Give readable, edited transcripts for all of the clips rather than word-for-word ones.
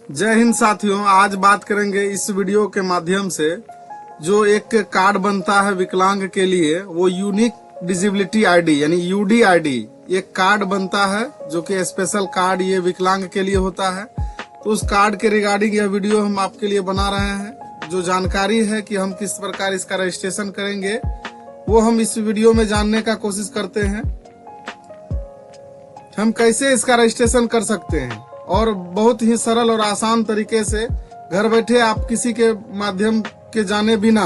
जय हिंद साथियों, आज बात करेंगे इस वीडियो के माध्यम से जो एक कार्ड बनता है विकलांग के लिए, वो यूनिक डिसेबिलिटी आईडी यानी यूडी आईडी एक कार्ड बनता है जो कि स्पेशल कार्ड ये विकलांग के लिए होता है। तो उस कार्ड के रिगार्डिंग यह वीडियो हम आपके लिए बना रहे हैं। जो जानकारी है कि हम किस प्रकार इसका रजिस्ट्रेशन करेंगे वो हम इस वीडियो में जानने का कोशिश करते हैं। हम कैसे इसका रजिस्ट्रेशन कर सकते हैं और बहुत ही सरल और आसान तरीके से घर बैठे आप किसी के माध्यम के जाने बिना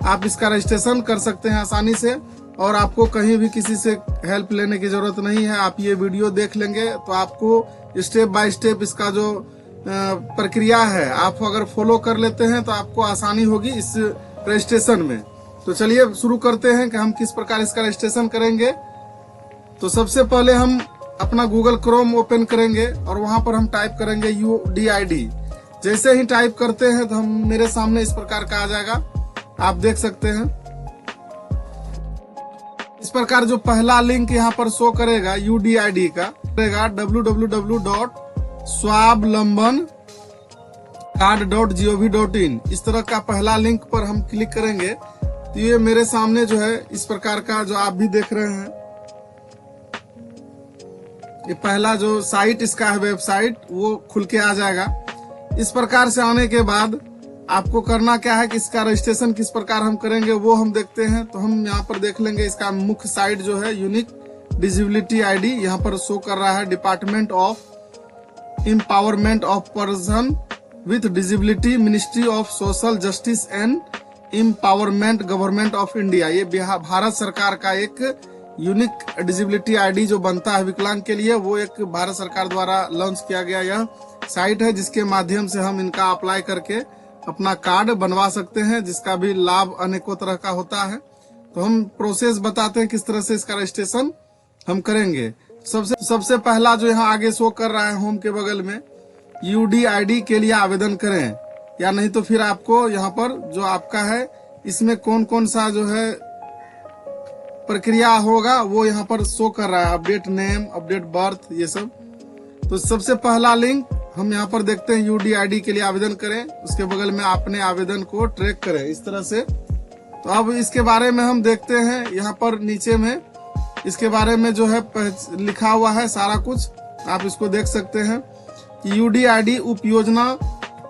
आप इसका रजिस्ट्रेशन कर सकते हैं आसानी से, और आपको कहीं भी किसी से हेल्प लेने की जरूरत नहीं है। आप ये वीडियो देख लेंगे तो आपको स्टेप बाय स्टेप इसका जो प्रक्रिया है आप अगर फॉलो कर लेते हैं तो आपको आसानी होगी इस रजिस्ट्रेशन में। तो चलिए शुरू करते हैं कि हम किस प्रकार इसका रजिस्ट्रेशन करेंगे। तो सबसे पहले हम अपना गूगल क्रोम ओपन करेंगे और वहां पर हम टाइप करेंगे UDID। जैसे ही टाइप करते हैं तो हम मेरे सामने इस प्रकार का आ जाएगा, आप देख सकते हैं। इस प्रकार जो पहला लिंक यहाँ पर शो करेगा UDID का करेगा www.swablambancard.gov.in। इस तरह का पहला लिंक पर हम क्लिक करेंगे तो ये मेरे सामने जो है इस प्रकार का जो आप भी देख रहे हैं, ये पहला जो साइट इसका है वेबसाइट वो खुल के आ जाएगा। इस प्रकार से आने के बाद आपको करना क्या है कि इसका रजिस्ट्रेशन किस प्रकार हम करेंगे वो हम देखते हैं। तो हम यहाँ पर देख लेंगे इसका मुख्य साइट जो है यूनिक डिसेबिलिटी आईडी, यहाँ पर शो कर रहा है department of empowerment of person with disability, ministry of social justice and empowerment, government of India. ये भारत सरकार का एक यूनिक डिसेबिलिटी आईडी जो बनता है विकलांग के लिए, वो एक भारत सरकार द्वारा लॉन्च किया गया यह साइट है जिसके माध्यम से हम इनका अप्लाई करके अपना कार्ड बनवा सकते हैं, जिसका भी लाभ अनेकों तरह का होता है। तो हम प्रोसेस बताते हैं किस तरह से इसका रजिस्ट्रेशन हम करेंगे। सबसे पहला जो यहाँ आगे शो कर रहा है होम के बगल में, UDID के लिए आवेदन करें, या नहीं तो फिर आपको यहाँ पर जो आपका है इसमें कौन कौन सा जो है प्रक्रिया होगा वो यहाँ पर शो कर रहा है, अपडेट नेम, अपडेट बर्थ, ये सब। तो सबसे पहला लिंक हम यहाँ पर देखते हैं UDID के लिए आवेदन करें, उसके बगल में आपने आवेदन को ट्रैक करें इस तरह से। तो अब इसके बारे में हम देखते हैं, यहाँ पर नीचे में इसके बारे में जो है लिखा हुआ है सारा कुछ, आप इसको देख सकते हैं कि UDID उप योजना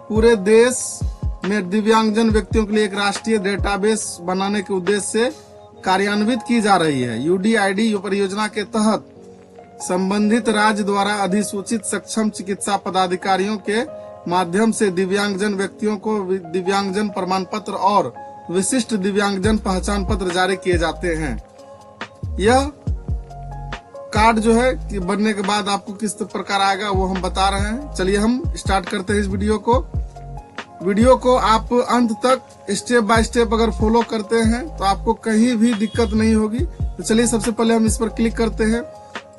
पूरे देश में दिव्यांगजन व्यक्तियों के लिए एक राष्ट्रीय डेटाबेस बनाने के उद्देश्य से कार्यान्वित की जा रही है। UDID परियोजना के तहत संबंधित राज्य द्वारा अधिसूचित सक्षम चिकित्सा पदाधिकारियों के माध्यम से दिव्यांगजन व्यक्तियों को दिव्यांगजन प्रमाण पत्र और विशिष्ट दिव्यांगजन पहचान पत्र जारी किए जाते हैं। यह कार्ड जो है कि बनने के बाद आपको किस प्रकार आएगा वो हम बता रहे हैं। चलिए हम स्टार्ट करते हैं इस वीडियो को आप अंत तक स्टेप बाय स्टेप अगर फॉलो करते हैं तो आपको कहीं भी दिक्कत नहीं होगी। तो चलिए सबसे पहले हम इस पर क्लिक करते हैं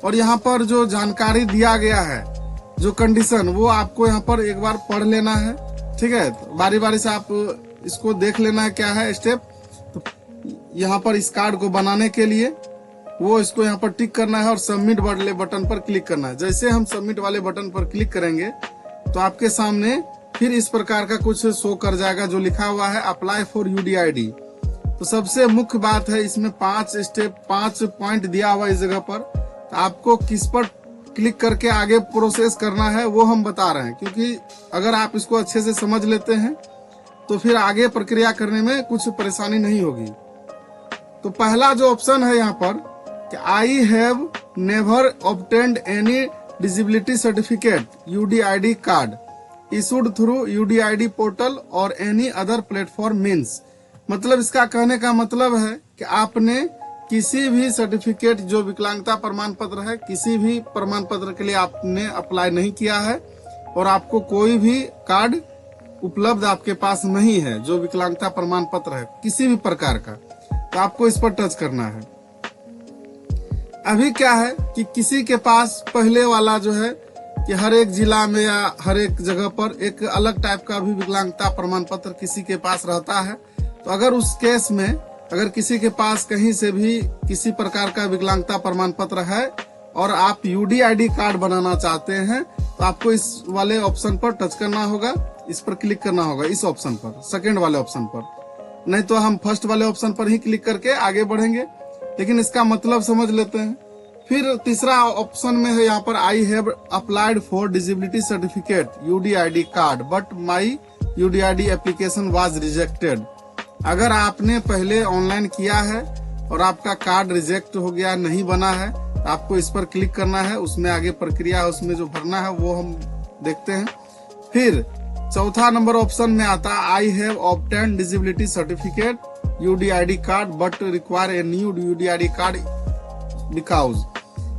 और यहाँ पर जो जानकारी दिया गया है, जो कंडीशन, वो आपको यहाँ पर एक बार पढ़ लेना है, ठीक है। तो बारी बारी से आप इसको देख लेना है क्या है स्टेप। तो यहाँ पर इस कार्ड को बनाने के लिए वो इसको यहाँ पर टिक करना है और सबमिट वाले बटन पर क्लिक करना है। जैसे हम सबमिट वाले बटन पर क्लिक करेंगे तो आपके सामने फिर इस प्रकार का कुछ शो कर जाएगा जो लिखा हुआ है अप्लाई फॉर UDID। तो सबसे मुख्य बात है इसमें 5 पॉइंट दिया हुआ इस जगह पर, तो आपको किस पर क्लिक करके आगे प्रोसेस करना है वो हम बता रहे हैं, क्योंकि अगर आप इसको अच्छे से समझ लेते हैं तो फिर आगे प्रक्रिया करने में कुछ परेशानी नहीं होगी। तो पहला जो ऑप्शन है यहाँ पर कि I have never obtained any disability certificate UDID card issued through UDID portal और एनी अदर प्लेटफॉर्म मीन्स, मतलब इसका कहने का मतलब है कि आपने किसी भी सर्टिफिकेट जो विकलांगता प्रमाण पत्र है, किसी भी प्रमाण पत्र के लिए आपने अप्लाई नहीं किया है और आपको कोई भी कार्ड उपलब्ध आपके पास नहीं है जो विकलांगता प्रमाण पत्र है किसी भी प्रकार का, तो आपको इस पर टच करना है। अभी क्या है कि किसी के पास पहले वाला जो है कि हर एक जिला में या हर एक जगह पर एक अलग टाइप का भी विकलांगता प्रमाण पत्र किसी के पास रहता है। तो अगर उस केस में अगर किसी के पास कहीं से भी किसी प्रकार का विकलांगता प्रमाण पत्र है और आप UDID कार्ड बनाना चाहते हैं तो आपको इस वाले ऑप्शन पर टच करना होगा, इस पर क्लिक करना होगा, इस ऑप्शन पर, सेकंड वाले ऑप्शन पर। नहीं तो हम फर्स्ट वाले ऑप्शन पर ही क्लिक करके आगे बढ़ेंगे, लेकिन इसका मतलब समझ लेते हैं। फिर तीसरा ऑप्शन में है यहाँ पर I have applied for disability certificate UDID card but my UDID application was rejected. अगर आपने पहले ऑनलाइन किया है और आपका कार्ड रिजेक्ट हो गया, नहीं बना है, तो आपको इस पर क्लिक करना है। उसमें आगे प्रक्रिया है, उसमें जो भरना है वो हम देखते हैं। फिर चौथा नंबर ऑप्शन में आता है I have obtain disability certificate UDID card but require a new UDID card because.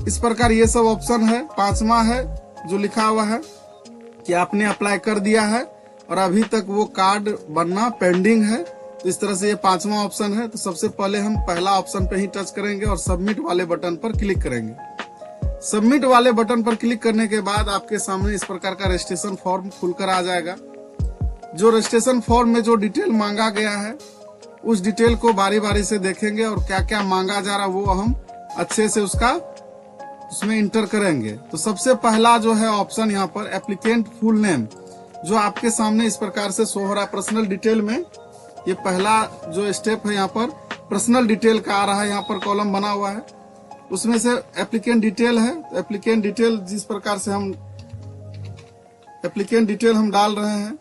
इस प्रकार ये सब ऑप्शन है। पांचवा है जो लिखा हुआ है कि आपने अप्लाई कर दिया है और अभी तक वो कार्ड बनना पेंडिंग है। तो इस तरह से ये पांचवा ऑप्शन है। तो सबसे पहले हम पहला ऑप्शन पे ही टच करेंगे और सबमिट वाले बटन पर क्लिक करेंगे। सबमिट वाले बटन पर क्लिक करने के बाद आपके सामने इस प्रकार का रजिस्ट्रेशन फॉर्म खुलकर आ जाएगा। जो रजिस्ट्रेशन फॉर्म में जो डिटेल मांगा गया है उस डिटेल को बारी बारी से देखेंगे और क्या क्या मांगा जा रहा है वो हम अच्छे से उसमें इंटर करेंगे। तो सबसे पहला जो है ऑप्शन यहाँ पर एप्लीकेंट फुल नेम, जो आपके सामने इस प्रकार से शो हो रहा है। पर्सनल डिटेल में ये पहला जो स्टेप है यहाँ पर पर्सनल डिटेल का आ रहा है। यहाँ पर कॉलम बना हुआ है, उसमें से एप्लीकेंट डिटेल है। एप्लीकेंट डिटेल जिस प्रकार से हम एप्लीकेंट डिटेल हम डाल रहे हैं,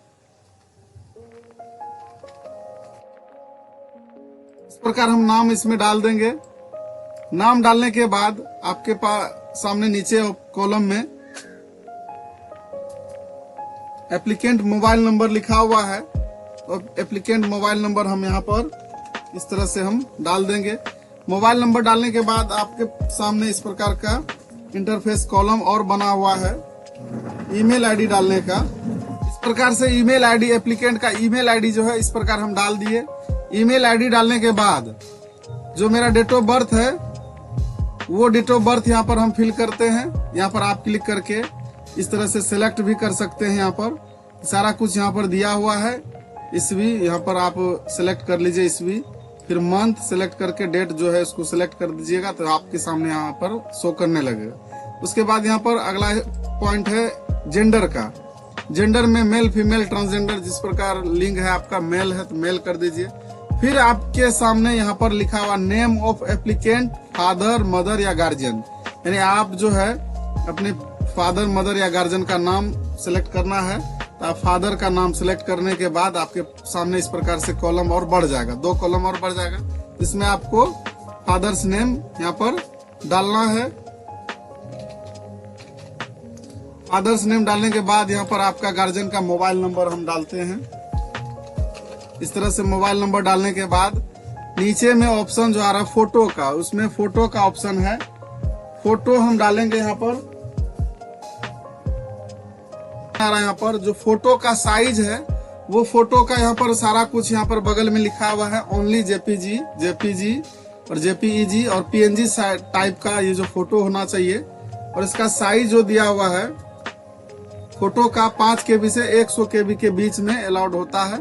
इस प्रकार हम नाम इसमें डाल देंगे। नाम डालने के बाद आपके पास सामने नीचे कॉलम में एप्लीकेंट मोबाइल नंबर लिखा हुआ है। तो एप्लीकेंट मोबाइल नंबर हम यहाँ पर इस तरह से हम डाल देंगे। मोबाइल नंबर डालने के बाद आपके सामने इस प्रकार का इंटरफेस कॉलम और बना हुआ है ईमेल आईडी डालने का। इस प्रकार से ईमेल आईडी एप्लीकेंट का ईमेल आईडी जो है इस प्रकार हम डाल दिए। ईमेल आईडी डालने के बाद जो मेरा डेट ऑफ बर्थ है वो डेट ऑफ बर्थ यहाँ पर हम फिल करते हैं। यहाँ पर आप क्लिक करके इस तरह से सिलेक्ट भी कर सकते हैं। यहाँ पर सारा कुछ यहाँ पर दिया हुआ है। ईस्वी यहाँ पर आप सिलेक्ट कर लीजिए ईस्वी, फिर मंथ सिलेक्ट करके डेट जो है उसको सिलेक्ट कर दीजिएगा तो आपके सामने यहाँ पर शो करने लगेगा। उसके बाद यहाँ पर अगला पॉइंट है जेंडर का। जेंडर में मेल फीमेल ट्रांसजेंडर, जिस प्रकार लिंग है आपका मेल है तो मेल कर दीजिए। फिर आपके सामने यहाँ पर लिखा हुआ name of applicant father mother या गार्जियन, यानी आप जो है अपने फादर मदर या गार्जियन का नाम सिलेक्ट करना है। तो आप फादर का नाम सिलेक्ट करने के बाद आपके सामने इस प्रकार से कॉलम और बढ़ जाएगा, 2 कॉलम और बढ़ जाएगा। इसमें आपको फादर्स नेम यहाँ पर डालना है। फादर्स नेम डालने के बाद यहाँ पर आपका गार्जियन का मोबाइल नंबर हम डालते हैं। इस तरह से मोबाइल नंबर डालने के बाद नीचे में ऑप्शन जो आ रहा है फोटो का, उसमें फोटो का ऑप्शन है। फोटो हम डालेंगे यहाँ पर आ रहा है। यहाँ पर जो फोटो का साइज है वो फोटो का यहाँ पर सारा कुछ यहाँ पर बगल में लिखा हुआ है। ओनली जेपीजी और जेपीईजी और PNG टाइप का ये जो फोटो होना चाहिए। और इसका साइज जो दिया हुआ है फोटो का 5 KB से 100 KB के बीच में अलाउड होता है।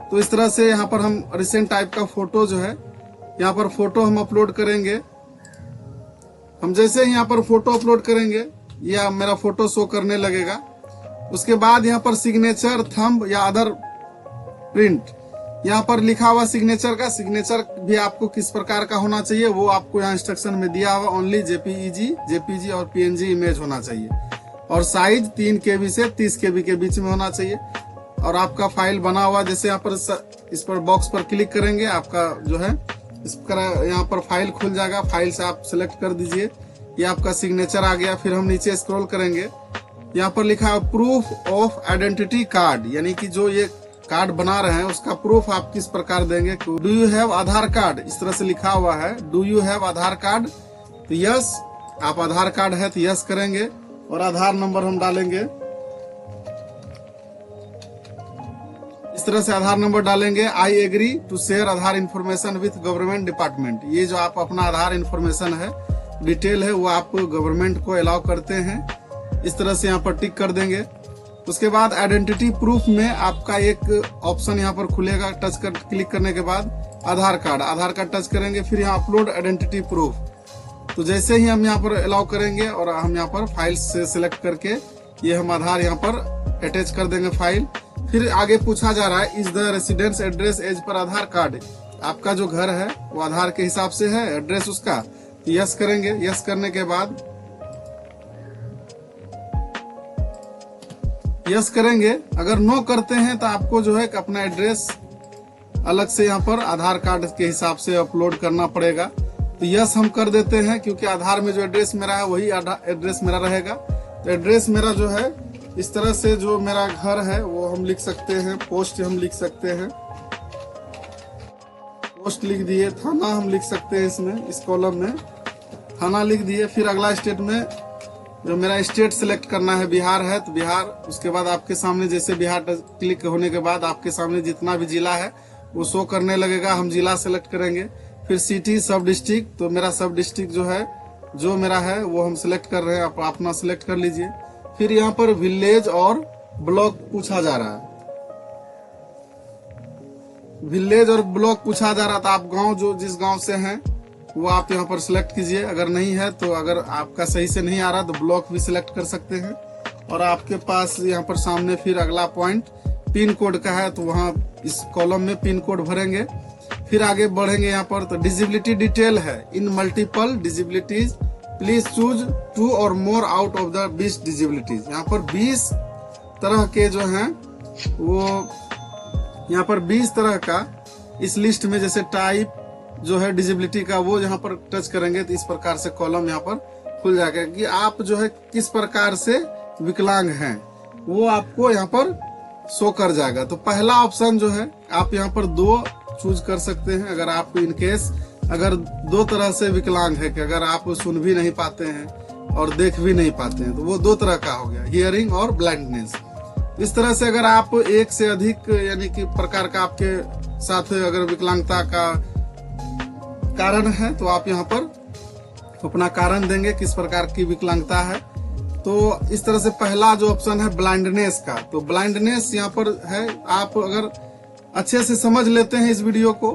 तो इस तरह से यहाँ पर हम रिसेंट टाइप का फोटो जो है यहाँ पर फोटो हम अपलोड करेंगे। हम जैसे ही यहाँ पर फोटो अपलोड करेंगे या मेरा फोटो शो करने लगेगा। उसके बाद यहाँ पर सिग्नेचर थंब या अदर प्रिंट, यहाँ पर लिखा हुआ सिग्नेचर का, सिग्नेचर भी आपको किस प्रकार का होना चाहिए वो आपको यहाँ इंस्ट्रक्शन में दिया हुआ। ओनली जेपीजी और PNG इमेज होना चाहिए और साइज 3 KB से 30 KB के बीच में होना चाहिए। और आपका फाइल बना हुआ, जैसे यहाँ पर इस पर बॉक्स पर क्लिक करेंगे आपका जो है इस पर यहाँ पर फाइल खुल जाएगा। फाइल से आप सिलेक्ट कर दीजिए, ये आपका सिग्नेचर आ गया। फिर हम नीचे स्क्रॉल करेंगे, यहाँ पर लिखा है प्रूफ ऑफ आइडेंटिटी कार्ड, यानी कि जो ये कार्ड बना रहे हैं उसका प्रूफ आप किस प्रकार देंगे। Do you have Aadhaar card, इस तरह से लिखा हुआ है do you have Aadhaar card. तो यस, आप आधार कार्ड है तो यस करेंगे और आधार नंबर हम डालेंगे। इस तरह से आधार नंबर डालेंगे। I agree to share Aadhaar information with government department, ये जो आप अपना आधार इन्फॉर्मेशन है डिटेल है वो आप गवर्नमेंट को अलाउ करते हैं। इस तरह से यहाँ पर टिक कर देंगे। उसके बाद आइडेंटिटी प्रूफ में आपका एक ऑप्शन यहाँ पर खुलेगा, क्लिक करने के बाद आधार कार्ड टच करेंगे। फिर यहाँ अपलोड आइडेंटिटी प्रूफ, तो जैसे ही हम यहाँ पर अलाउ करेंगे और हम यहाँ पर फाइल से सिलेक्ट करके ये हम आधार यहाँ पर अटैच कर देंगे फाइल। फिर आगे पूछा जा रहा है is the residence address as per Aadhaar card, आपका जो घर है वो आधार के हिसाब से है एड्रेस उसका, तो यस करेंगे। यस करने के बाद यस करेंगे। अगर नो करते हैं तो आपको जो है अपना एड्रेस अलग से यहाँ पर आधार कार्ड के हिसाब से अपलोड करना पड़ेगा। तो यस हम कर देते हैं क्योंकि आधार में जो एड्रेस मेरा है वही एड्रेस मेरा रहेगा। तो एड्रेस मेरा जो है इस तरह से, जो मेरा घर है वो हम लिख सकते हैं, पोस्ट हम लिख सकते हैं, पोस्ट लिख दिए, थाना हम लिख सकते हैं इसमें, इस कॉलम में थाना लिख दिए। फिर अगला स्टेट में जो मेरा स्टेट सिलेक्ट करना है बिहार है तो बिहार। उसके बाद आपके सामने जैसे बिहार क्लिक होने के बाद आपके सामने जितना भी जिला है वो शो करने लगेगा, हम जिला सेलेक्ट करेंगे। फिर सिटी सब डिस्ट्रिक्ट, तो मेरा सब डिस्ट्रिक्ट जो है जो मेरा है वो हम सिलेक्ट कर रहे हैं, आप अपना सिलेक्ट कर लीजिए। फिर यहाँ पर विलेज और ब्लॉक पूछा जा रहा है, विलेज और ब्लॉक पूछा जा रहा था। आप गांव जो जिस गांव से हैं वो आप यहाँ पर सिलेक्ट कीजिए। अगर नहीं है तो अगर आपका सही से नहीं आ रहा तो ब्लॉक भी सिलेक्ट कर सकते हैं। और आपके पास यहाँ पर सामने फिर अगला पॉइंट पिन कोड का है, तो वहाँ इस कॉलम में पिन कोड भरेंगे। फिर आगे बढ़ेंगे यहाँ पर, तो डिसेबिलिटी डिटेल है, इन मल्टीपल डिसेबिलिटीज प्लीज चूज 2 और more out of the 20 disabilities. यहाँ पर 20 तरह के जो हैं वो यहाँ पर 20 तरह का इस लिस्ट में, जैसे टाइप जो है डिसेबिलिटी का वो यहाँ पर टच करेंगे तो इस प्रकार से कॉलम यहाँ पर खुल जाएगा कि आप जो है किस प्रकार से विकलांग हैं वो आपको यहाँ पर शो कर जाएगा। तो पहला ऑप्शन जो है आप यहाँ पर 2 चूज कर सकते हैं। अगर आप इनकेस अगर 2 तरह से विकलांग है कि अगर आप सुन भी नहीं पाते हैं और देख भी नहीं पाते हैं तो वो 2 तरह का हो गया, हियरिंग और ब्लाइंडनेस। इस तरह से अगर आप एक से अधिक यानी कि प्रकार का आपके साथ अगर विकलांगता का कारण है तो आप यहाँ पर अपना कारण देंगे किस प्रकार की विकलांगता है। तो इस तरह से पहला जो ऑप्शन है ब्लाइंडनेस का, तो ब्लाइंडनेस यहाँ पर है। आप अगर अच्छे से समझ लेते हैं इस वीडियो को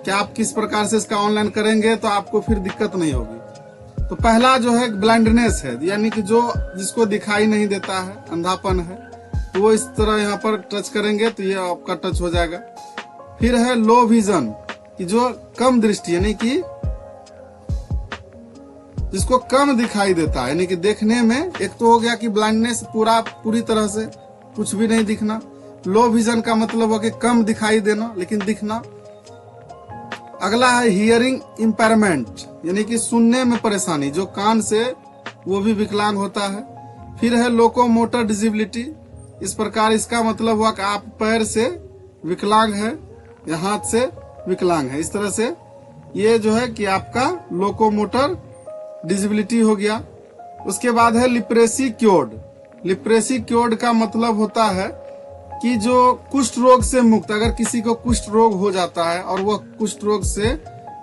कि आप किस प्रकार से इसका ऑनलाइन करेंगे तो आपको फिर दिक्कत नहीं होगी। तो पहला जो है ब्लाइंडनेस है, यानी कि जो जिसको दिखाई नहीं देता है, अंधापन है, तो वो इस तरह यहाँ पर टच करेंगे तो ये आपका टच हो जाएगा। फिर है लो विजन, कि जो कम दृष्टि यानी कि जिसको कम दिखाई देता है, यानी कि देखने में एक तो हो गया कि ब्लाइंडनेस पूरी तरह से कुछ भी नहीं दिखना। लो विजन का मतलब हो कि कम दिखाई देना लेकिन दिखना। अगला है हियरिंग इम्पेयरमेंट, यानी कि सुनने में परेशानी, जो कान से वो भी विकलांग होता है। फिर है लोकोमोटर डिसेबिलिटी, इस प्रकार इसका मतलब हुआ कि आप पैर से विकलांग है या हाथ से विकलांग है। इस तरह से ये जो है कि आपका लोकोमोटर डिसेबिलिटी हो गया। उसके बाद है लिप्रेसी क्योर्ड। लिप्रेसी क्योर्ड का मतलब होता है कि जो कुष्ठ रोग से मुक्त, अगर किसी को कुष्ठ रोग हो जाता है और वह कुष्ठ रोग से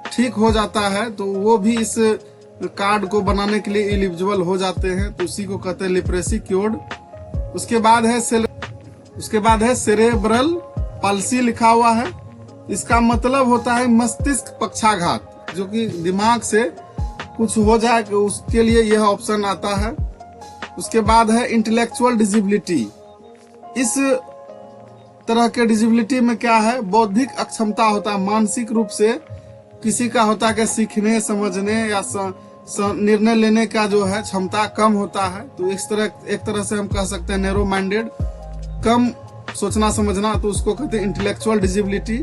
ठीक हो जाता है तो वो भी इस कार्ड को बनाने के लिए एलिजिबल हो जाते हैं, तो उसी को कहते हैं लिप्रेसी क्योर्ड। उसके बाद है सेरेब्रल पाल्सी लिखा हुआ है, इसका मतलब होता है मस्तिष्क पक्षाघात, जो कि दिमाग से कुछ हो जाए उसके लिए यह ऑप्शन आता है। उसके बाद है इंटेलेक्चुअल डिसेबिलिटी। इस तरह के डिसेबिलिटी में क्या है, बौद्धिक अक्षमता होता है, मानसिक रूप से किसी का होता है कि सीखने समझने या निर्णय लेने का जो है क्षमता कम होता है, तो एक तरह से हम कह सकते हैं नैरो माइंडेड, कम सोचना समझना, तो उसको कहते हैं इंटेलेक्चुअल डिसेबिलिटी।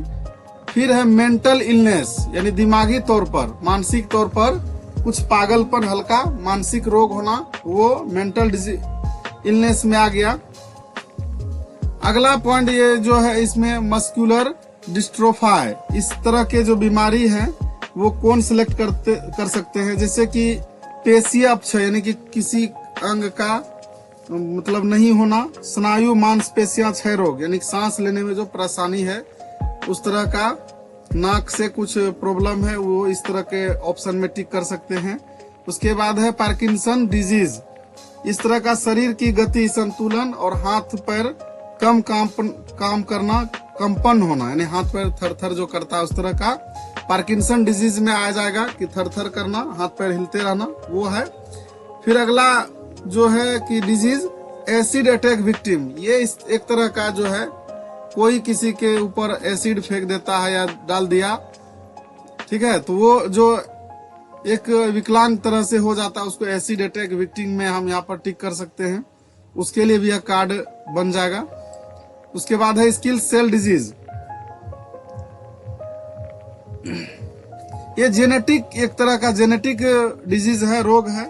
फिर है मेंटल इलनेस, यानी दिमागी तौर पर, मानसिक तौर पर कुछ पागलपन, हल्का मानसिक रोग होना, वो मेंटल इलनेस में आ गया। अगला पॉइंट ये जो है इसमें मस्कुलर डिस्ट्रोफाई, इस तरह के जो बीमारी हैं वो कौन सिलेक्ट कर सकते हैं, जैसे कि पेशीय अपक्षय, यानी कि किसी अंग का मतलब नहीं होना, स्नायु मांसपेशियां क्षय रोग, यानी सांस लेने में जो परेशानी है उस तरह का, नाक से कुछ प्रॉब्लम है, वो इस तरह के ऑप्शन में टिक कर सकते हैं। उसके बाद है पार्किंसन डिजीज, इस तरह का शरीर की गति, संतुलन और हाथ पैर कम काम करना, कंपन होना, यानी हाथ पैर थर थर जो करता है उस तरह का पार्किंसन डिजीज में आ जाएगा कि थर थर करना, हाथ पैर हिलते रहना, वो है। फिर अगला जो है कि डिजीज एसिड अटैक विक्टिम, ये एक तरह का जो है कोई किसी के ऊपर एसिड फेंक देता है या डाल दिया, ठीक है, तो वो जो एक विकलांग तरह से हो जाता है उसको एसिड अटैक विक्टिम में हम यहाँ पर टिक कर सकते हैं, उसके लिए भी यह कार्ड बन जाएगा। उसके बाद है स्किल सेल डिजीज, ये जेनेटिक, एक तरह का जेनेटिक डिजीज है, रोग है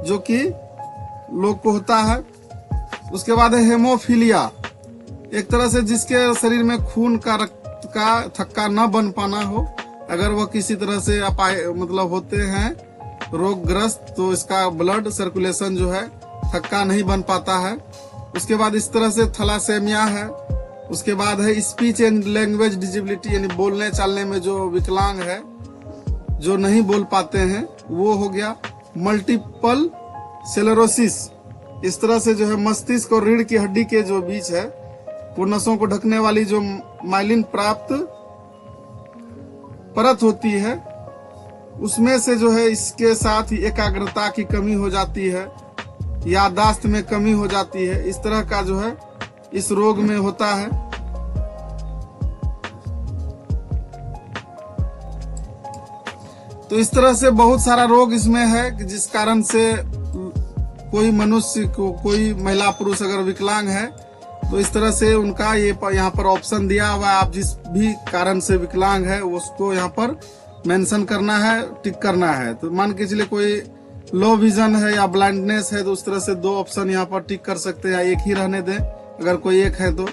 जो कि लोग को होता है। उसके बाद है हेमोफीलिया, एक तरह से जिसके शरीर में खून का रक्त का थक्का न बन पाना हो, अगर वह किसी तरह से मतलब होते हैं रोगग्रस्त, तो इसका ब्लड सर्कुलेशन जो है थक्का नहीं बन पाता है। उसके बाद इस तरह से थैलासेमिया है। उसके बाद है स्पीच एंड लैंग्वेज डिसेबिलिटी, यानी बोलने चालने में जो विकलांग है, जो नहीं बोल पाते हैं, वो हो गया। मल्टीपल सेलेरोसिस, इस तरह से जो है मस्तिष्क और रीढ़ की हड्डी के जो बीच है वो नसों को ढकने वाली जो माइलिन प्राप्त परत होती है, उसमें से जो है इसके साथ ही एकाग्रता की कमी हो जाती है, याददाश्त में कमी हो जाती है, इस तरह का जो है इस रोग में होता है। तो इस तरह से बहुत सारा रोग इसमें है कि जिस कारण से कोई मनुष्य को, कोई महिला पुरुष अगर विकलांग है तो इस तरह से उनका ये यहाँ पर ऑप्शन दिया हुआ है, आप जिस भी कारण से विकलांग है उसको यहाँ पर मेंशन करना है, टिक करना है। तो मान के चलिए कोई लो विजन है या ब्लाइंडनेस है तो उस तरह से 2 ऑप्शन यहाँ पर टिक कर सकते हैं, या एक ही रहने दें, अगर कोई एक है तो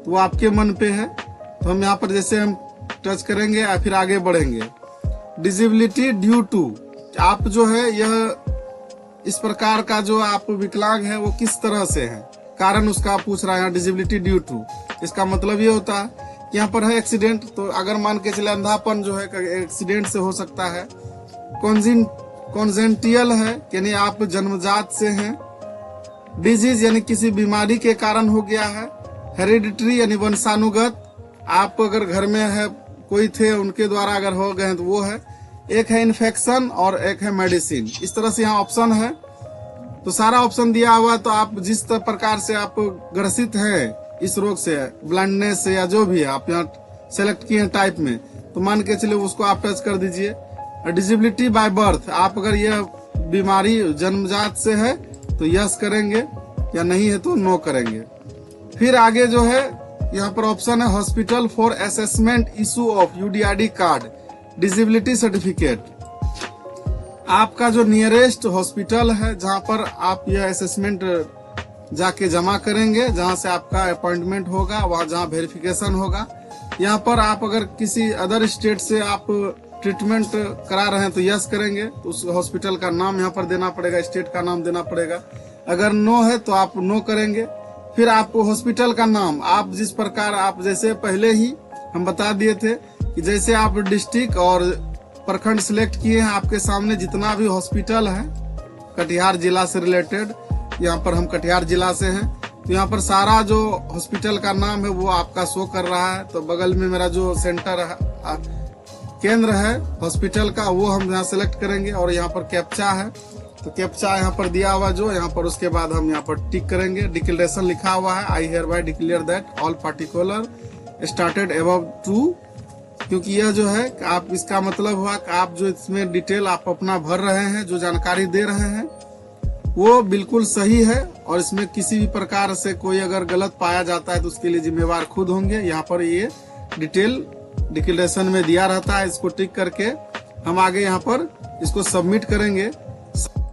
वो आपके मन पे है। तो हम यहाँ पर जैसे हम टच करेंगे या फिर आगे बढ़ेंगे। डिसेबिलिटी ड्यू टू, आप जो है यह इस प्रकार का जो आप विकलांग है वो किस तरह से है, कारण उसका पूछ रहा है। डिसेबिलिटी ड्यू टू, इसका मतलब ये होता है कि यहाँ पर है एक्सीडेंट, तो अगर मान के चले अंधापन जो है एक्सीडेंट से हो सकता है। कॉन्जेंटियल है, यानी आप जन्मजात से हैं। डिजीज, यानी किसी बीमारी के कारण हो गया है। हेरिडिटरी, यानी वंशानुगत, आप अगर घर में है कोई थे उनके द्वारा अगर हो गए तो वो है। एक है इन्फेक्शन और एक है मेडिसिन, इस तरह से यहाँ ऑप्शन है। तो सारा ऑप्शन दिया हुआ, तो आप जिस प्रकार से आप ग्रसित हैं इस रोग से, ब्लाइंडनेस से या जो भी है आप यहाँ सेलेक्ट किए हैं टाइप में, तो मान के चले उसको आप टच कर दीजिए। डिसेबिलिटी बाय बर्थ, आप अगर यह बीमारी जन्मजात से है तो यस करेंगे, या नहीं है तो नो करेंगे। फिर आगे जो है यहाँ पर ऑप्शन है hospital for assessment issue of UDID card disability certificate. आपका जो नियरेस्ट हॉस्पिटल है जहाँ पर आप यह असेसमेंट जाके जमा करेंगे, जहाँ से आपका अपॉइंटमेंट होगा, वहाँ जहाँ वेरिफिकेशन होगा। यहाँ पर आप अगर किसी अदर स्टेट से आप ट्रीटमेंट करा रहे हैं तो यस करेंगे, तो उस हॉस्पिटल का नाम यहाँ पर देना पड़ेगा, स्टेट का नाम देना पड़ेगा। अगर नो है तो आप नो करेंगे। फिर आपको हॉस्पिटल का नाम, आप जिस प्रकार, आप जैसे पहले ही हम बता दिए थे कि जैसे आप डिस्ट्रिक्ट और प्रखंड सिलेक्ट किए हैं, आपके सामने जितना भी हॉस्पिटल है कटिहार जिला से रिलेटेड, यहाँ पर हम कटिहार जिला से हैं, तो यहाँ पर सारा जो हॉस्पिटल का नाम है वो आपका शो कर रहा है। तो बगल में मेरा जो सेंटर है, केंद्र है हॉस्पिटल का, वो हम यहाँ सेलेक्ट करेंगे। और यहाँ पर कैप्चा है, तो कैप्चा यहाँ पर दिया हुआ जो यहाँ पर, उसके बाद हम यहाँ पर टिक करेंगे। डिक्लेरेशन लिखा हुआ है, I hereby declare that all particular started above to, क्योंकि यह जो है आप, इसका मतलब हुआ कि आप जो इसमें डिटेल आप अपना भर रहे हैं, जो जानकारी दे रहे हैं वो बिल्कुल सही है, और इसमें किसी भी प्रकार से कोई अगर गलत पाया जाता है तो उसके लिए जिम्मेवार खुद होंगे। यहाँ पर ये डिटेल डिक्लेरेशन में दिया रहता है, इसको टिक करके हम आगे यहाँ पर इसको सबमिट करेंगे।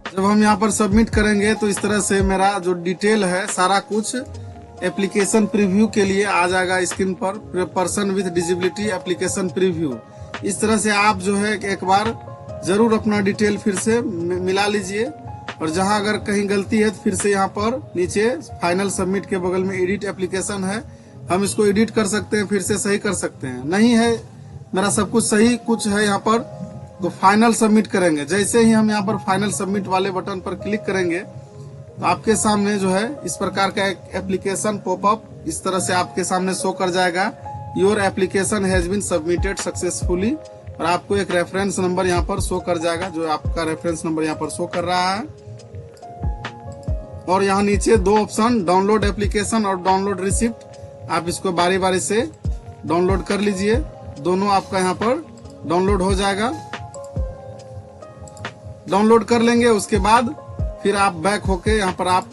जब हम यहाँ पर सबमिट करेंगे तो इस तरह से मेरा जो डिटेल है सारा कुछ एप्लीकेशन प्रीव्यू के लिए आ जाएगा स्क्रीन पर, person with disability application preview. इस तरह से आप जो है एक बार जरूर अपना डिटेल फिर से मिला लीजिए, और जहां अगर कहीं गलती है तो फिर से यहाँ पर नीचे फाइनल सबमिट के बगल में एडिट एप्लीकेशन है, हम इसको एडिट कर सकते हैं, फिर से सही कर सकते हैं। नहीं है मेरा सब कुछ सही कुछ है यहाँ पर, तो फाइनल सबमिट करेंगे। जैसे ही हम यहाँ पर फाइनल सबमिट वाले बटन पर क्लिक करेंगे तो आपके सामने जो है इस प्रकार का एक एप्लीकेशन पॉपअप इस तरह से आपके सामने शो कर जाएगा, your application has been submitted successfully, और आपको एक रेफरेंस नंबर यहाँ पर शो कर जाएगा, जो आपका रेफरेंस नंबर यहाँ पर शो कर रहा है। और यहाँ नीचे 2 ऑप्शन, डाउनलोड एप्लीकेशन और डाउनलोड रिसिप्ट। आप इसको बारी बारी से डाउनलोड कर लीजिए, दोनों आपका यहाँ पर डाउनलोड हो जाएगा। डाउनलोड कर लेंगे, उसके बाद फिर आप बैक होके यहाँ पर आप,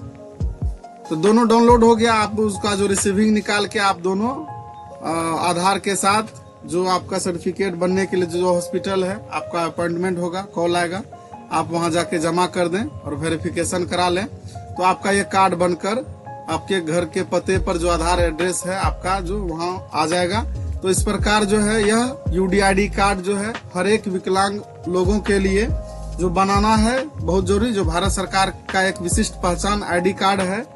तो दोनों डाउनलोड हो गया। आप उसका जो रिसीविंग निकाल के आप दोनों आधार के साथ जो आपका सर्टिफिकेट बनने के लिए जो हॉस्पिटल है आपका अपॉइंटमेंट होगा, कॉल आएगा, आप वहां जाके जमा कर दें और वेरिफिकेशन करा लें, तो आपका ये कार्ड बनकर आपके घर के पते पर जो आधार एड्रेस है आपका जो वहां आ जाएगा। तो इस प्रकार जो है यह यूडीआईडी कार्ड जो है हर एक विकलांग लोगों के लिए जो बनाना है बहुत जरूरी, जो भारत सरकार का एक विशिष्ट पहचान आईडी कार्ड है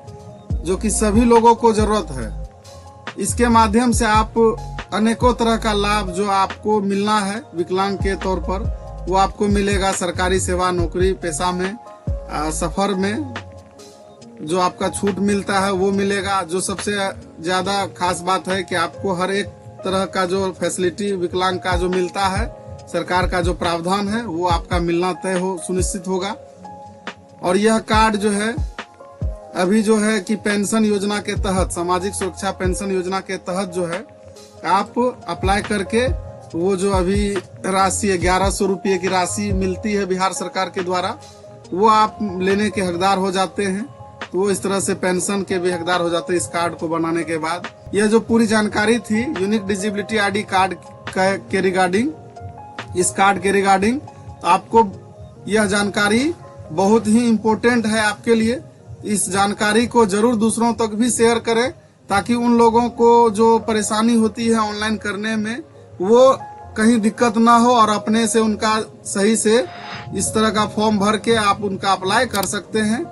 जो कि सभी लोगों को जरूरत है। इसके माध्यम से आप अनेकों तरह का लाभ जो आपको मिलना है विकलांग के तौर पर वो आपको मिलेगा। सरकारी सेवा, नौकरी पेशा में, सफर में जो आपका छूट मिलता है वो मिलेगा। जो सबसे ज्यादा खास बात है कि आपको हर एक तरह का जो फैसिलिटी विकलांग का जो मिलता है, सरकार का जो प्रावधान है वो आपका मिलना तय हो सुनिश्चित होगा। और यह कार्ड जो है अभी जो है कि पेंशन योजना के तहत, सामाजिक सुरक्षा पेंशन योजना के तहत जो है आप अप्लाई करके वो जो अभी राशि 1100 रुपये की राशि मिलती है बिहार सरकार के द्वारा, वो आप लेने के हकदार हो जाते हैं। तो वो इस तरह से पेंशन के भी हकदार हो जाते हैं इस कार्ड को बनाने के बाद। यह जो पूरी जानकारी थी यूनिक डिसेबिलिटी आईडी कार्ड के रिगार्डिंग, इस कार्ड के रिगार्डिंग, तो आपको यह जानकारी बहुत ही इम्पोर्टेंट है आपके लिए। इस जानकारी को जरूर दूसरों तक भी शेयर करें ताकि उन लोगों को जो परेशानी होती है ऑनलाइन करने में वो कहीं दिक्कत ना हो और अपने से उनका सही से इस तरह का फॉर्म भर के आप उनका अप्लाई कर सकते हैं।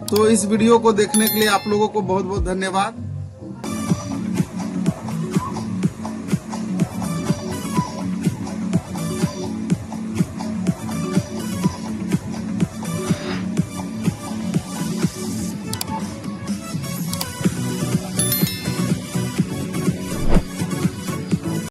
तो इस वीडियो को देखने के लिए आप लोगों को बहुत बहुत धन्यवाद।